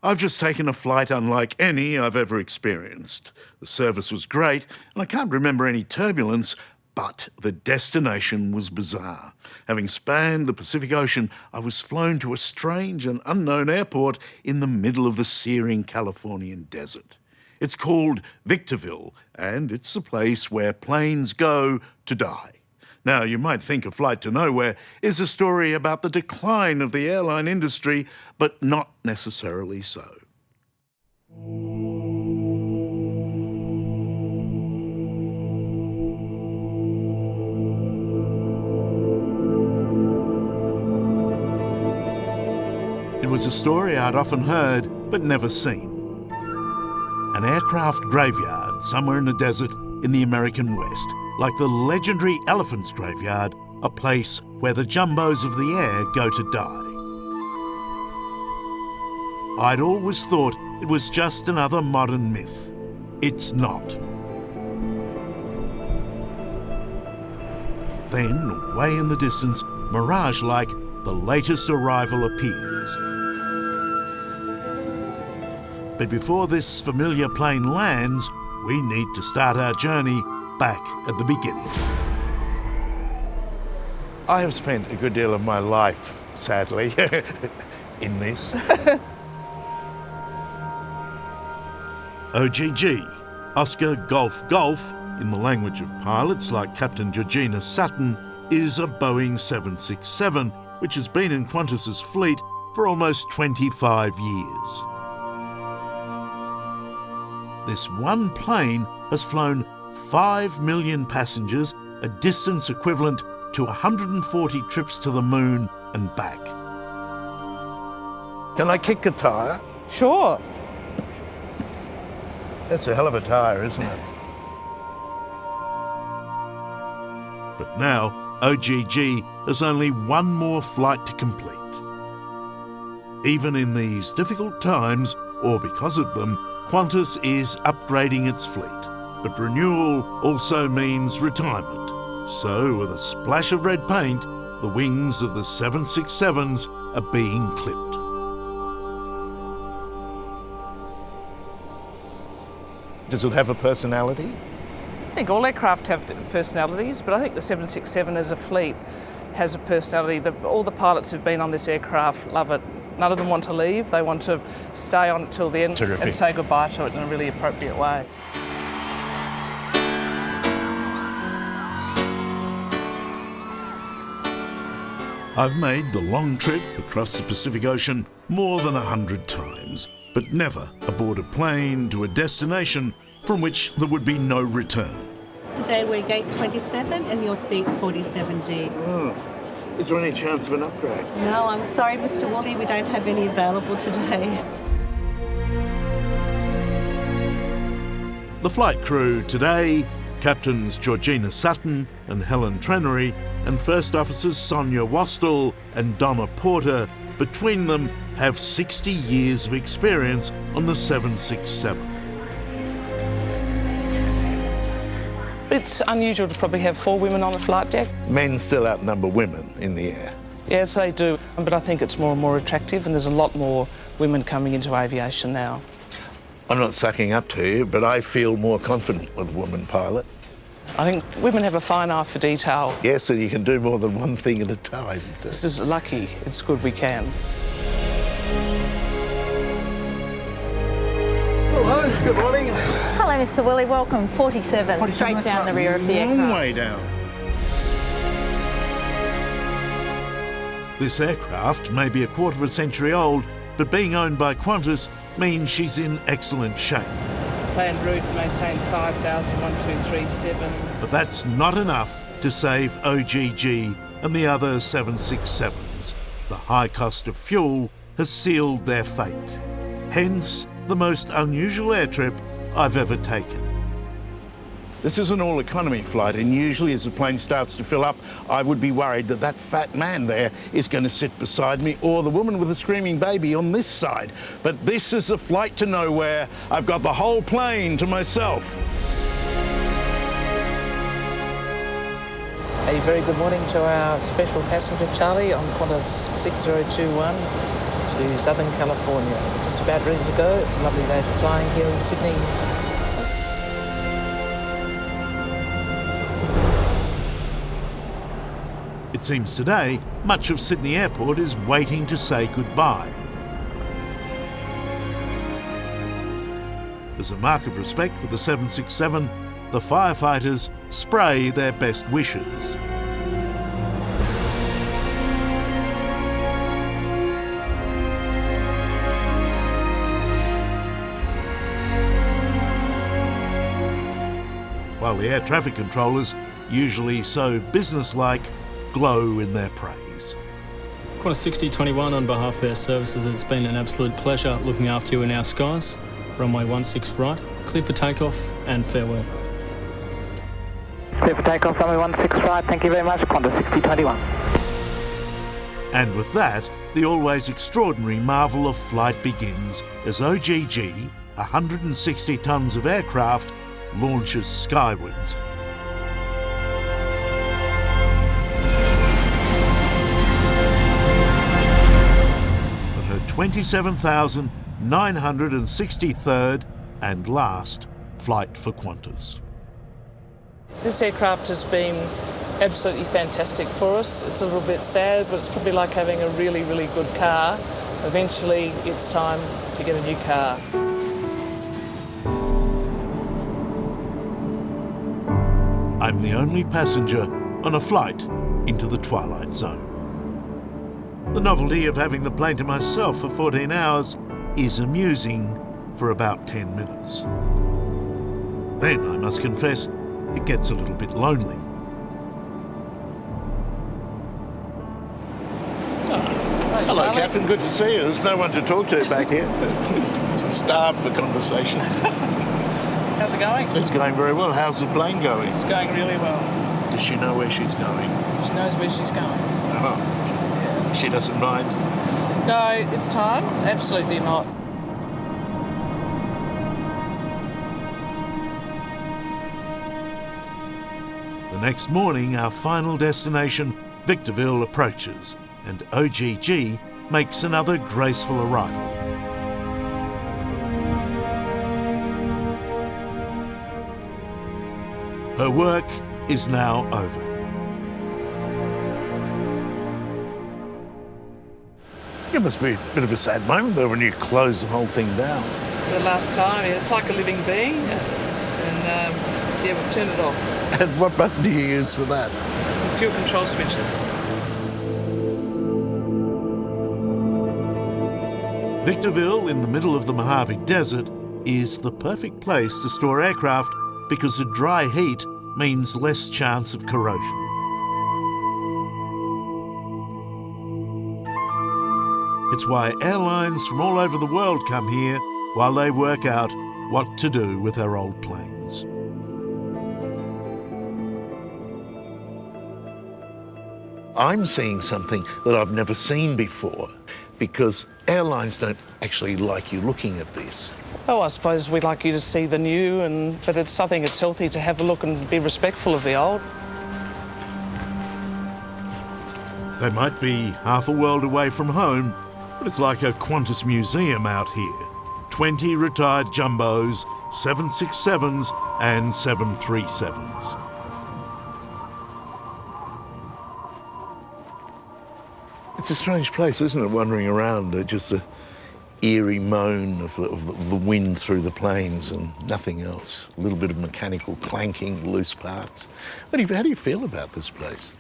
I've just taken a flight unlike any I've ever experienced. The service was great, and I can't remember any turbulence, but the destination was bizarre. Having spanned the Pacific Ocean, I was flown to a strange and unknown airport in the middle of the searing Californian desert. It's called Victorville, and it's the place where planes go to die. Now, you might think A Flight to Nowhere is a story about the decline of the airline industry, but not necessarily so. It was a story I'd often heard, but never seen. An aircraft graveyard somewhere in the desert in the American West, like the legendary Elephant's Graveyard, a place where the jumbos of the air go to die. I'd always thought it was just another modern myth. It's not. Then, way in the distance, mirage-like, the latest arrival appears. But before this familiar plane lands, we need to start our journey back at the beginning. I have spent a good deal of my life, sadly, in this. OGG, Oscar Golf Golf, in the language of pilots like Captain Georgina Sutton, is a Boeing 767, which has been in Qantas's fleet for almost 25 years. This one plane has flown 5 million passengers, a distance equivalent to 140 trips to the moon and back. Can I kick the tyre? Sure. That's a hell of a tyre, isn't it? But now, OGG has only one more flight to complete. Even in these difficult times, or because of them, Qantas is upgrading its fleet. But renewal also means retirement. So, with a splash of red paint, the wings of the 767s are being clipped. Does it have a personality? I think all aircraft have personalities, but I think the 767 as a fleet has a personality. All the pilots who've been on this aircraft love it. None of them want to leave. They want to stay on it till the end. Terrific. And say goodbye to it in a really appropriate way. I've made the long trip across the Pacific Ocean more than 100 times, but never aboard a plane to a destination from which there would be no return. Today we're gate 27 and your seat 47D. Oh, is there any chance of an upgrade? No, I'm sorry, Mr. Woolley, we don't have any available today. The flight crew today, Captains Georgina Sutton and Helen Trenery, and First Officers Sonia Wastel and Donna Porter, between them have 60 years of experience on the 767. It's unusual to probably have 4 women on the flight deck. Men still outnumber women in the air. Yes, they do, but I think it's more and more attractive, and there's a lot more women coming into aviation now. I'm not sucking up to you, but I feel more confident with a woman pilot. I think women have a fine eye for detail. Yes, and you can do more than one thing at a time. This is lucky. It's good we can. Hello, good morning. Hello, Mr. Woolley. Welcome. 47, straight down the rear of the aircraft. Long way down. This aircraft may be a quarter of a century old, but being owned by Qantas means she's in excellent shape. Planned route, maintain 5,000-1237. But that's not enough to save OGG and the other 767s. The high cost of fuel has sealed their fate. Hence, the most unusual air trip I've ever taken. This is an all-economy flight, and usually as the plane starts to fill up, I would be worried that that fat man there is going to sit beside me, or the woman with a screaming baby on this side. But this is a flight to nowhere. I've got the whole plane to myself. A very good morning to our special passenger Charlie on Qantas 6021. to Southern California. We're just about ready to go. It's a lovely day for flying here in Sydney. It seems today, much of Sydney Airport is waiting to say goodbye. As a mark of respect for the 767, the firefighters spray their best wishes. While the air traffic controllers, usually so businesslike, glow in their praise. Qantas 6021 on behalf of our services, it's been an absolute pleasure looking after you in our skies. Runway 16 right, clear for takeoff and farewell. Clear for takeoff, runway 16 right, thank you very much, Qantas 6021. And with that, the always extraordinary marvel of flight begins as OGG, 160 tonnes of aircraft, launches skywards. On her 27,963rd and last flight for Qantas. This aircraft has been absolutely fantastic for us. It's a little bit sad, but it's probably like having a really, really good car. Eventually, it's time to get a new car. I'm the only passenger on a flight into the twilight zone. The novelty of having the plane to myself for 14 hours is amusing for about 10 minutes. Then, I must confess, it gets a little bit lonely. Hello, Captain. Good to see you. There's no one to talk to back here. I'm starved for conversation. How's it going? It's going very well. How's the plane going? It's going really well. Does she know where she's going? She knows where she's going. Oh. She doesn't mind? No, it's time? Absolutely not. The next morning, our final destination, Victorville, approaches, and OGG makes another graceful arrival. Her work is now over. It must be a bit of a sad moment, though, when you close the whole thing down. The last time, it's like a living being, yeah, we've turned it off. And what button do you use for that? Fuel control switches. Victorville, in the middle of the Mojave Desert, is the perfect place to store aircraft because the dry heat means less chance of corrosion. It's why airlines from all over the world come here while they work out what to do with their old planes. I'm seeing something that I've never seen before, because airlines don't actually like you looking at this. Oh, I suppose we'd like you to see the new, but it's something that's healthy to have a look and be respectful of the old. They might be half a world away from home, but it's like a Qantas museum out here. 20 retired jumbos, 767s and 737s. It's a strange place, isn't it, wandering around, just the eerie moan of the wind through the planes and nothing else. A little bit of mechanical clanking, loose parts. How do you feel about this place?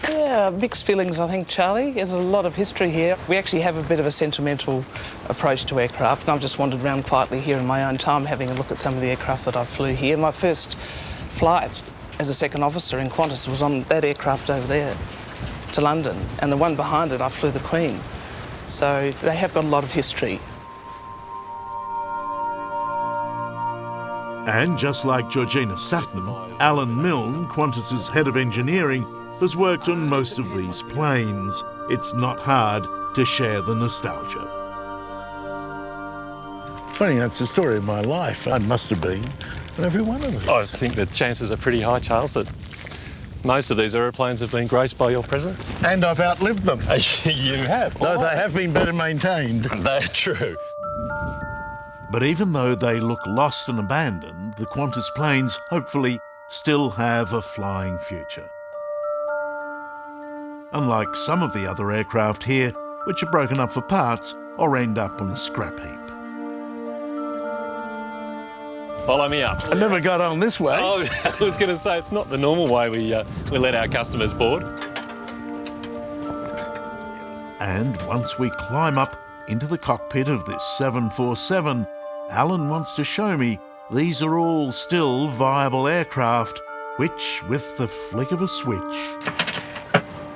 Yeah, mixed feelings, I think, Charlie. There's a lot of history here. We actually have a bit of a sentimental approach to aircraft, and I've just wandered around quietly here in my own time, having a look at some of the aircraft that I flew here. My first flight as a second officer in Qantas was on that aircraft over there to London, and the one behind it, I flew the Queen. So they have got a lot of history. And just like Georgina Sutton, Alan Milne, Qantas's head of engineering, has worked on most of these planes. It's not hard to share the nostalgia. It's funny, that's the story of my life. I must have been on every one of these. I think the chances are pretty high, Charles, that Most of these aeroplanes have been graced by your presence. And I've outlived them. You have. Though they have been better maintained. They're true. But even though they look lost and abandoned, the Qantas planes hopefully still have a flying future. Unlike some of the other aircraft here, which are broken up for parts or end up on a scrap heap. Follow me up. I never got on this way. Oh, I was going to say, it's not the normal way we let our customers board. And once we climb up into the cockpit of this 747, Alan wants to show me these are all still viable aircraft, which, with the flick of a switch...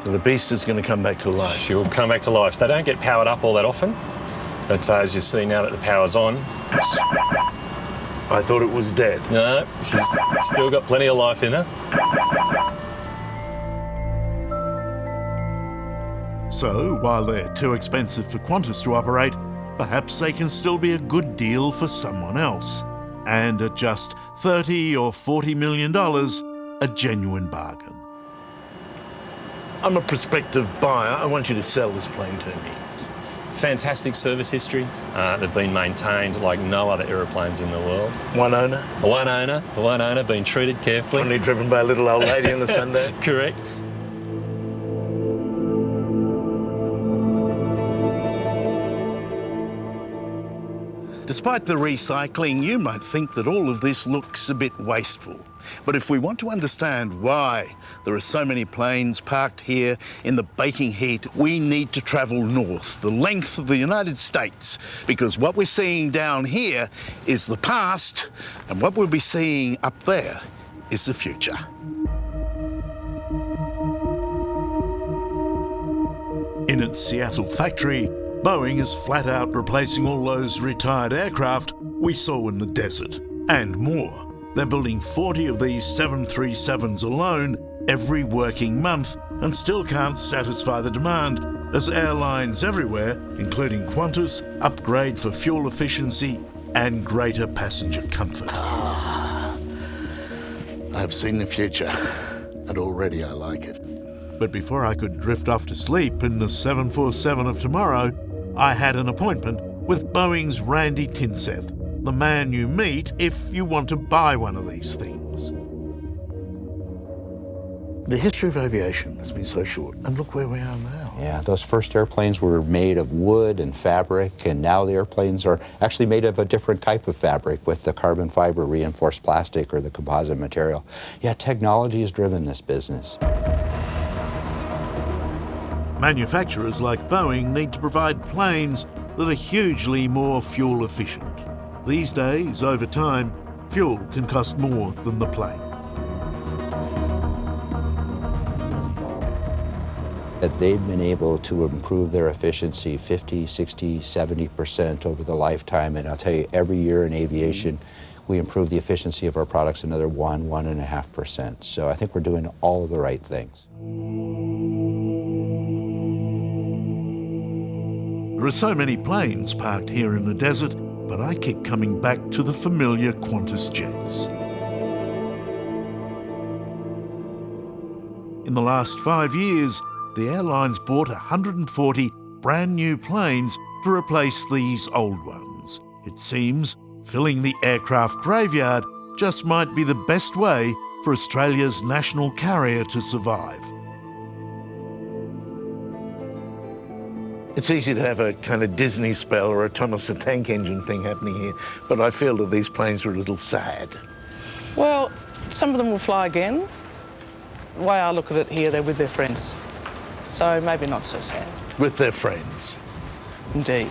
So the beast is going to come back to life. She'll come back to life. They don't get powered up all that often, but as you see now that the power's on, I thought it was dead. no, she's still got plenty of life in her. So, while they're too expensive for Qantas to operate, perhaps they can still be a good deal for someone else. And at just $30 or $40 million, a genuine bargain. I'm a prospective buyer. I want you to sell this plane to me. Fantastic service history. They've been maintained like no other aeroplanes in the world. One owner? One owner, been treated carefully. Only driven by a little old lady on the Sunday? Correct. Despite the recycling, you might think that all of this looks a bit wasteful. But if we want to understand why there are so many planes parked here in the baking heat, we need to travel north, the length of the United States, because what we're seeing down here is the past, and what we'll be seeing up there is the future. In its Seattle factory, Boeing is flat out replacing all those retired aircraft we saw in the desert, and more. They're building 40 of these 737s alone every working month and still can't satisfy the demand as airlines everywhere, including Qantas, upgrade for fuel efficiency and greater passenger comfort. I've seen the future, and already I like it. But before I could drift off to sleep in the 747 of tomorrow, I had an appointment with Boeing's Randy Tinseth, the man you meet if you want to buy one of these things. The history of aviation has been so short, and look where we are now. Yeah, those first airplanes were made of wood and fabric, and now the airplanes are actually made of a different type of fabric with the carbon fiber reinforced plastic or the composite material. Yeah, technology has driven this business. Manufacturers like Boeing need to provide planes that are hugely more fuel efficient. These days, over time, fuel can cost more than the plane. That they've been able to improve their efficiency 50, 60, 70% over the lifetime. And I'll tell you, every year in aviation, we improve the efficiency of our products another 1.5%. So I think we're doing all of the right things. There are so many planes parked here in the desert, but I keep coming back to the familiar Qantas jets. In the last 5 years, the airlines bought 140 brand new planes to replace these old ones. It seems filling the aircraft graveyard just might be the best way for Australia's national carrier to survive. It's easy to have a kind of Disney spell or a Thomas the Tank Engine thing happening here, but I feel that these planes are a little sad. Well, some of them will fly again. The way I look at it here, they're with their friends. So maybe not so sad. With their friends. Indeed.